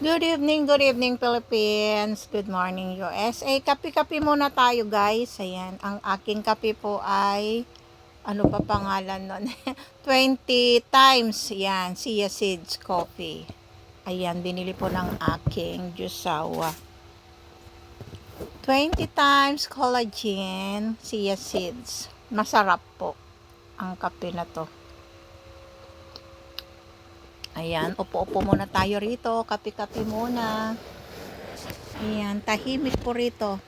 Good evening Philippines. Good morning USA. Kape-kape muna tayo guys. Ayan, ang aking kape po ay, ano pa pangalan nun? 20 times. Ayan, Chia Seeds Coffee. Ayan, binili po ng aking Jusawa. 20 times collagen, Chia Seeds. Masarap po ang kape na to. Ayan, upo-upo muna tayo rito. Kape-kape muna. Ayan, tahimik po rito.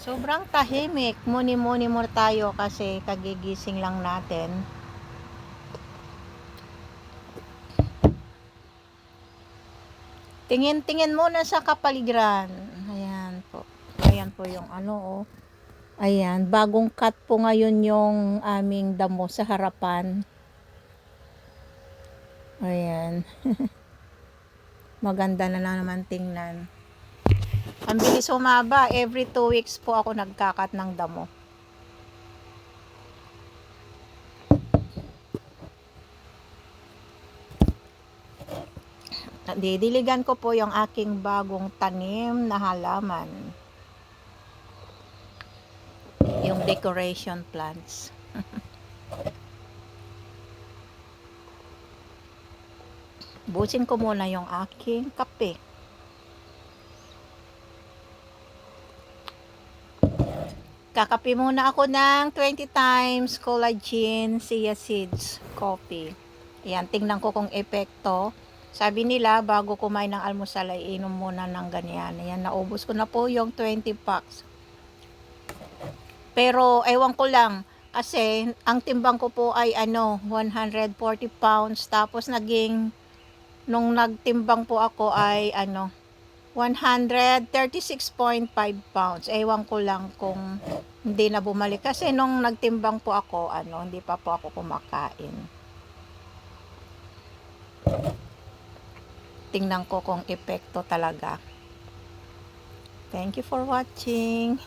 Sobrang tahimik. Muni-muni muna tayo kasi kagigising lang natin. Tingin-tingin muna sa kapaligiran. Ayan po. Ayan po yung ano oh. Ayan, bagong cut po ngayon yung aming damo sa harapan. Ayan. Maganda na naman tingnan. Ang bilis humaba. Every 2 weeks po ako nagkakat ng damo. Didiligan ko po yung aking bagong tanim na halaman. Yung decoration plants. Busin ko muna yung aking kape. Kakape muna ako ng 20 times collagen Chia Seeds Coffee. Ayan, tingnan ko kung epekto. Sabi nila, bago kumain ng almusal ay inom muna ng ganyan. Ayan, naubos ko na po yung 20 packs. Pero, ewan ko lang, kasi ang timbang ko po ay 140 pounds. Tapos naging, nung nagtimbang po ako ay 136.5 pounds. Ewan ko lang kung hindi na bumalik. Kasi nung nagtimbang po ako, hindi pa po ako kumakain. Tingnan ko kung epekto talaga. Thank you for watching.